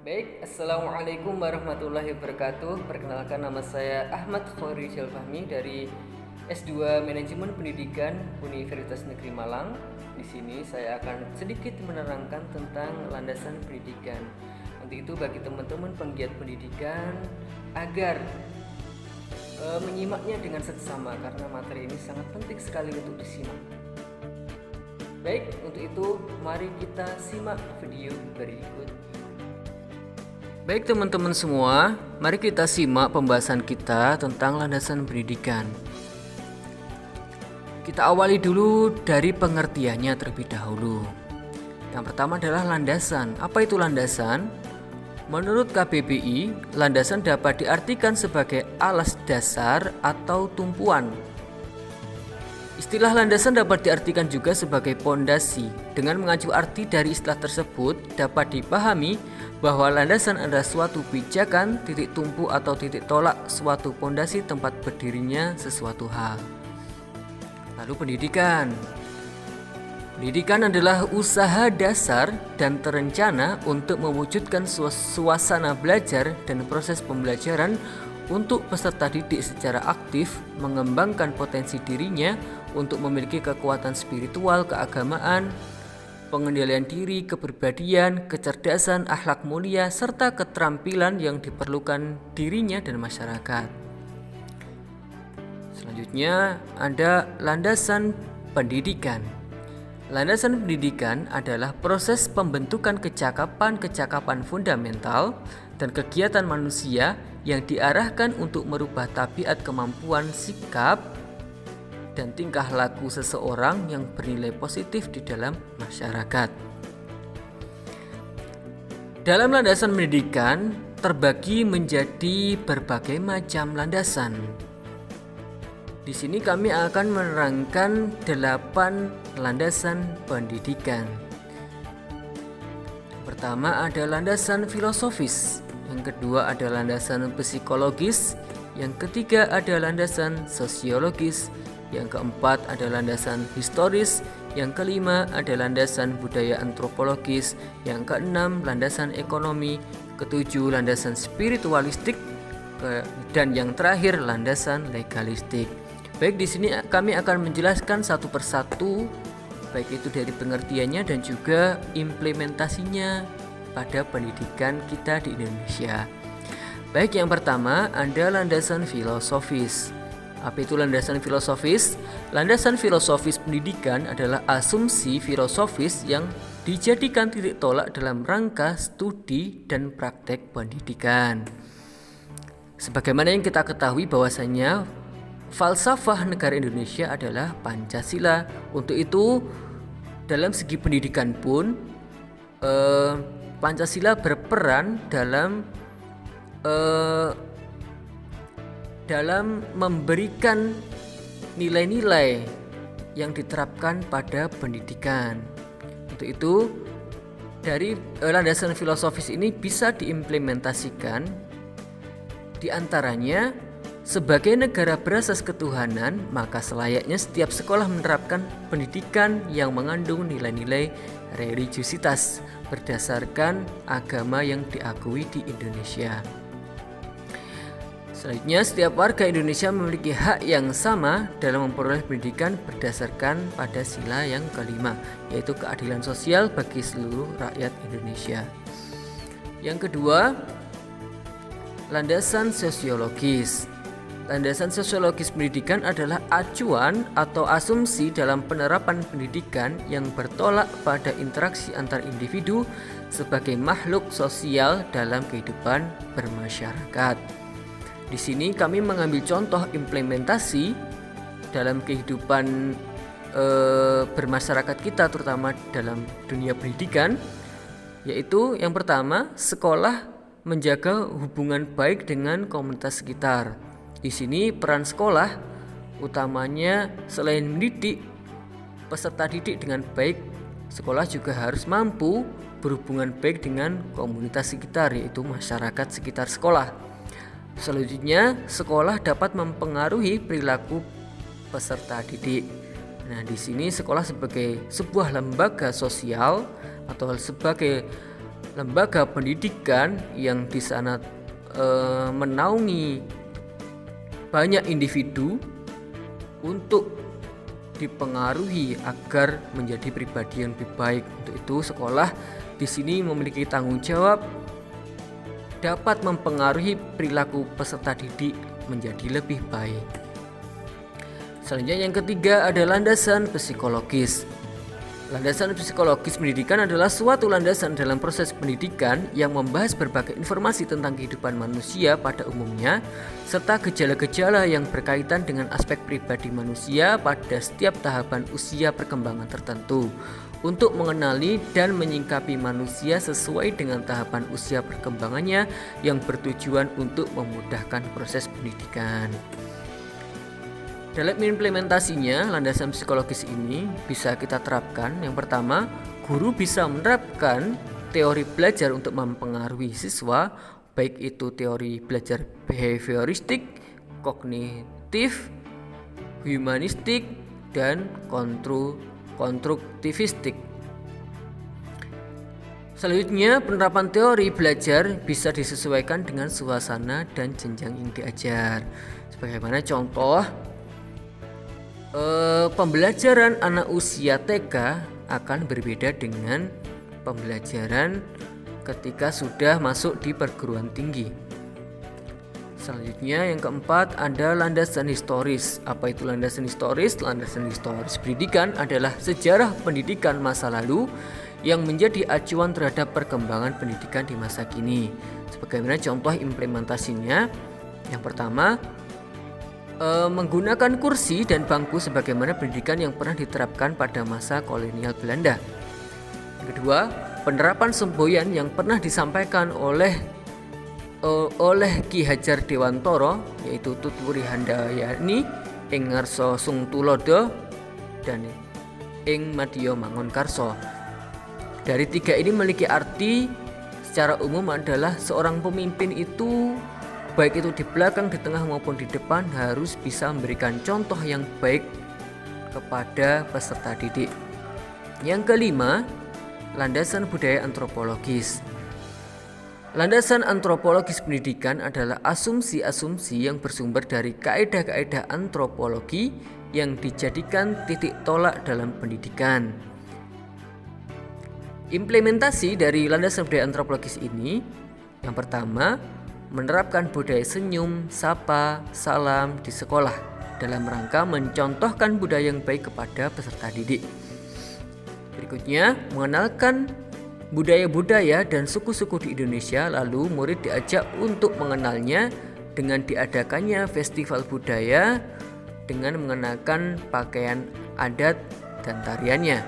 Baik, Assalamualaikum warahmatullahi wabarakatuh. Perkenalkan, nama saya Ahmad Khorijal Fahmi dari S2 Manajemen Pendidikan Universitas Negeri Malang. Di sini saya akan sedikit menerangkan tentang landasan pendidikan. Untuk itu bagi teman-teman penggiat pendidikan agar menyimaknya dengan seksama karena materi ini sangat penting sekali untuk disimak. Baik, untuk itu mari kita simak video berikut. Baik teman-teman semua, mari kita simak pembahasan kita tentang landasan pendidikan. Kita awali dulu dari pengertiannya terlebih dahulu. Yang pertama adalah landasan. Apa itu landasan? Menurut KBBI, landasan dapat diartikan sebagai alas dasar atau tumpuan. Istilah landasan dapat diartikan juga sebagai pondasi. Dengan mengacu arti dari istilah tersebut, dapat dipahami bahwa landasan adalah suatu pijakan, titik tumpu atau titik tolak suatu pondasi tempat berdirinya sesuatu hal. Lalu pendidikan. Pendidikan adalah usaha dasar dan terencana untuk mewujudkan suasana belajar dan proses pembelajaran untuk peserta didik secara aktif mengembangkan potensi dirinya untuk memiliki kekuatan spiritual, keagamaan, pengendalian diri, kepribadian, kecerdasan, akhlak mulia, serta keterampilan yang diperlukan dirinya dan masyarakat. Selanjutnya ada landasan pendidikan. Landasan pendidikan adalah proses pembentukan kecakapan fundamental dan kegiatan manusia yang diarahkan untuk merubah tabiat, kemampuan, sikap, dan tingkah laku seseorang yang bernilai positif di dalam masyarakat. Dalam landasan pendidikan terbagi menjadi berbagai macam landasan. Di sini kami akan menerangkan 8 landasan pendidikan. Pertama ada landasan filosofis, yang kedua ada landasan psikologis, yang ketiga ada landasan sosiologis, yang keempat ada landasan historis, yang kelima ada landasan budaya antropologis, yang keenam landasan ekonomi, ketujuh landasan spiritualistik, dan yang terakhir landasan legalistik. Baik, di sini kami akan menjelaskan satu persatu, baik itu dari pengertiannya dan juga implementasinya pada pendidikan kita di Indonesia. Baik, yang pertama ada landasan filosofis. Apa itu landasan filosofis? Landasan filosofis pendidikan adalah asumsi filosofis yang dijadikan titik tolak dalam rangka studi dan praktek pendidikan. Sebagaimana yang kita ketahui bahwasanya falsafah negara Indonesia adalah Pancasila. Untuk itu dalam segi pendidikan pun Pancasila berperan dalam memberikan nilai-nilai yang diterapkan pada pendidikan. Untuk itu dari landasan filosofis ini bisa diimplementasikan diantaranya sebagai negara berasas ketuhanan, maka selayaknya setiap sekolah menerapkan pendidikan yang mengandung nilai-nilai religiusitas berdasarkan agama yang diakui di Indonesia. Selanjutnya, setiap warga Indonesia memiliki hak yang sama dalam memperoleh pendidikan berdasarkan pada sila yang kelima, yaitu keadilan sosial bagi seluruh rakyat Indonesia. Yang kedua, landasan sosiologis. Landasan sosiologis pendidikan adalah acuan atau asumsi dalam penerapan pendidikan yang bertolak pada interaksi antar individu sebagai makhluk sosial dalam kehidupan bermasyarakat. Di sini kami mengambil contoh implementasi dalam kehidupan bermasyarakat kita, terutama dalam dunia pendidikan, yaitu yang pertama, sekolah menjaga hubungan baik dengan komunitas sekitar. Di sini peran sekolah utamanya selain mendidik peserta didik dengan baik, sekolah juga harus mampu berhubungan baik dengan komunitas sekitar, yaitu masyarakat sekitar sekolah. Selanjutnya, sekolah dapat mempengaruhi perilaku peserta didik. Nah, di sini sekolah sebagai sebuah lembaga sosial atau sebagai lembaga pendidikan yang di sana menaungi banyak individu untuk dipengaruhi agar menjadi pribadi yang lebih baik. Untuk itu sekolah di sini memiliki tanggung jawab dapat mempengaruhi perilaku peserta didik menjadi lebih baik. Selanjutnya yang ketiga ada landasan psikologis. Landasan psikologis pendidikan adalah suatu landasan dalam proses pendidikan yang membahas berbagai informasi tentang kehidupan manusia pada umumnya, serta gejala-gejala yang berkaitan dengan aspek pribadi manusia pada setiap tahapan usia perkembangan tertentu, untuk mengenali dan menyingkapi manusia sesuai dengan tahapan usia perkembangannya yang bertujuan untuk memudahkan proses pendidikan. Dalam implementasinya, landasan psikologis ini bisa kita terapkan. Yang pertama, guru bisa menerapkan teori belajar untuk mempengaruhi siswa, baik itu teori belajar behavioristik, kognitif, humanistik, dan konstruktivistik. Selanjutnya, penerapan teori belajar bisa disesuaikan dengan suasana dan jenjang yang diajar. Sebagaimana contoh, pembelajaran anak usia TK akan berbeda dengan pembelajaran ketika sudah masuk di perguruan tinggi. Selanjutnya yang keempat ada landasan historis. Apa itu landasan historis? Landasan historis pendidikan adalah sejarah pendidikan masa lalu yang menjadi acuan terhadap perkembangan pendidikan di masa kini. Sebagaimana contoh implementasinya, yang pertama, menggunakan kursi dan bangku sebagaimana pendidikan yang pernah diterapkan pada masa kolonial Belanda. Yang kedua, penerapan semboyan yang pernah disampaikan oleh Ki Hajar Dewantara, yaitu Tutwuri Handayani, ing ngarsa Sung Tulodo, dan ing Madya Mangunkarsa. Dari tiga ini memiliki arti secara umum adalah seorang pemimpin itu, baik itu di belakang, di tengah maupun di depan, harus bisa memberikan contoh yang baik kepada peserta didik. Yang kelima, landasan budaya antropologis. Landasan antropologis pendidikan adalah asumsi-asumsi yang bersumber dari kaedah-kaedah antropologi yang dijadikan titik tolak dalam pendidikan. Implementasi dari landasan budaya antropologis ini, yang pertama, menerapkan budaya senyum, sapa, salam di sekolah dalam rangka mencontohkan budaya yang baik kepada peserta didik. Berikutnya, mengenalkan budaya-budaya dan suku-suku di Indonesia, lalu murid diajak untuk mengenalnya dengan diadakannya festival budaya dengan mengenakan pakaian adat dan tariannya.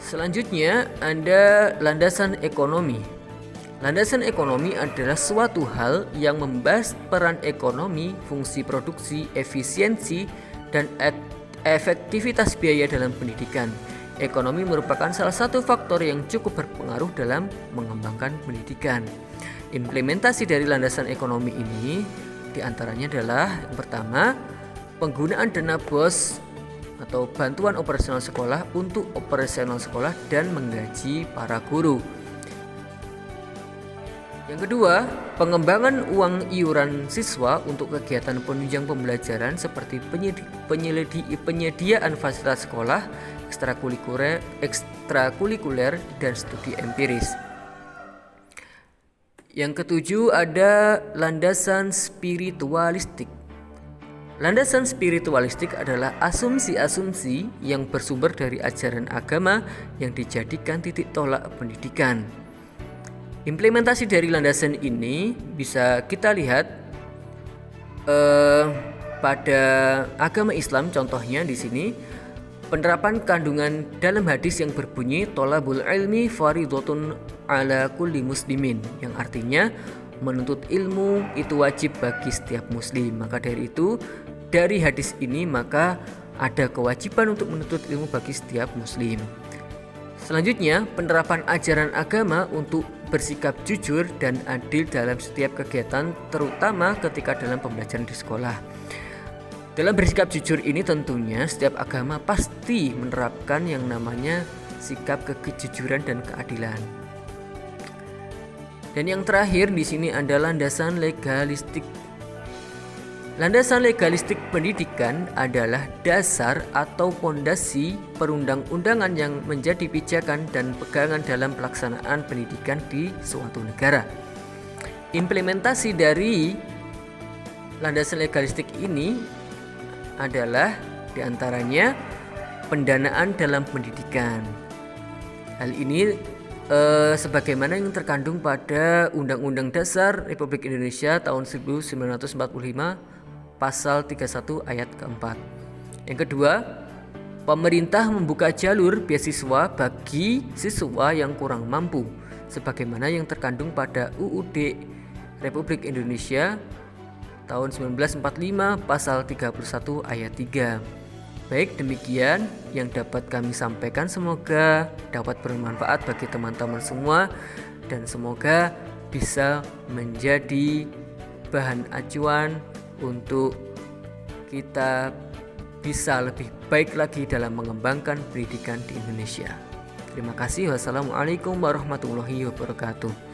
Selanjutnya ada landasan ekonomi. Landasan ekonomi adalah suatu hal yang membahas peran ekonomi, fungsi produksi, efisiensi, dan efektivitas biaya dalam pendidikan. Ekonomi merupakan salah satu faktor yang cukup berpengaruh dalam mengembangkan pendidikan. Implementasi dari landasan ekonomi ini diantaranya adalah yang pertama, penggunaan dana BOS atau bantuan operasional sekolah untuk operasional sekolah dan menggaji para guru. Yang kedua, pengembangan uang iuran siswa untuk kegiatan penunjang pembelajaran seperti penyediaan fasilitas sekolah, ekstrakurikuler dan studi empiris. Yang ketujuh ada landasan spiritualistik. Landasan spiritualistik adalah asumsi-asumsi yang bersumber dari ajaran agama yang dijadikan titik tolak pendidikan. Implementasi dari landasan ini bisa kita lihat pada agama Islam, contohnya di sini penerapan kandungan dalam hadis yang berbunyi tolabul ilmi faridotun ala kulli muslimin, yang artinya menuntut ilmu itu wajib bagi setiap muslim. Maka dari itu, dari hadis ini maka ada kewajiban untuk menuntut ilmu bagi setiap muslim. Selanjutnya, penerapan ajaran agama untuk bersikap jujur dan adil dalam setiap kegiatan, terutama ketika dalam pembelajaran di sekolah. Dalam bersikap jujur ini tentunya setiap agama pasti menerapkan yang namanya sikap kejujuran dan keadilan. Dan yang terakhir di sini adalah landasan legalistik. Landasan legalistik pendidikan adalah dasar atau pondasi perundang-undangan yang menjadi pijakan dan pegangan dalam pelaksanaan pendidikan di suatu negara. Implementasi dari landasan legalistik ini adalah diantaranya pendanaan dalam pendidikan. Hal ini sebagaimana yang terkandung pada Undang-Undang Dasar Republik Indonesia tahun 1945 pasal 31 ayat keempat. Yang kedua, pemerintah membuka jalur beasiswa bagi siswa yang kurang mampu sebagaimana yang terkandung pada UUD Republik Indonesia tahun 1945 pasal 31 ayat 3. Baik, demikian yang dapat kami sampaikan, semoga dapat bermanfaat bagi teman-teman semua dan semoga bisa menjadi bahan acuan untuk kita bisa lebih baik lagi dalam mengembangkan pendidikan di Indonesia. Terima kasih. Wassalamualaikum warahmatullahi wabarakatuh.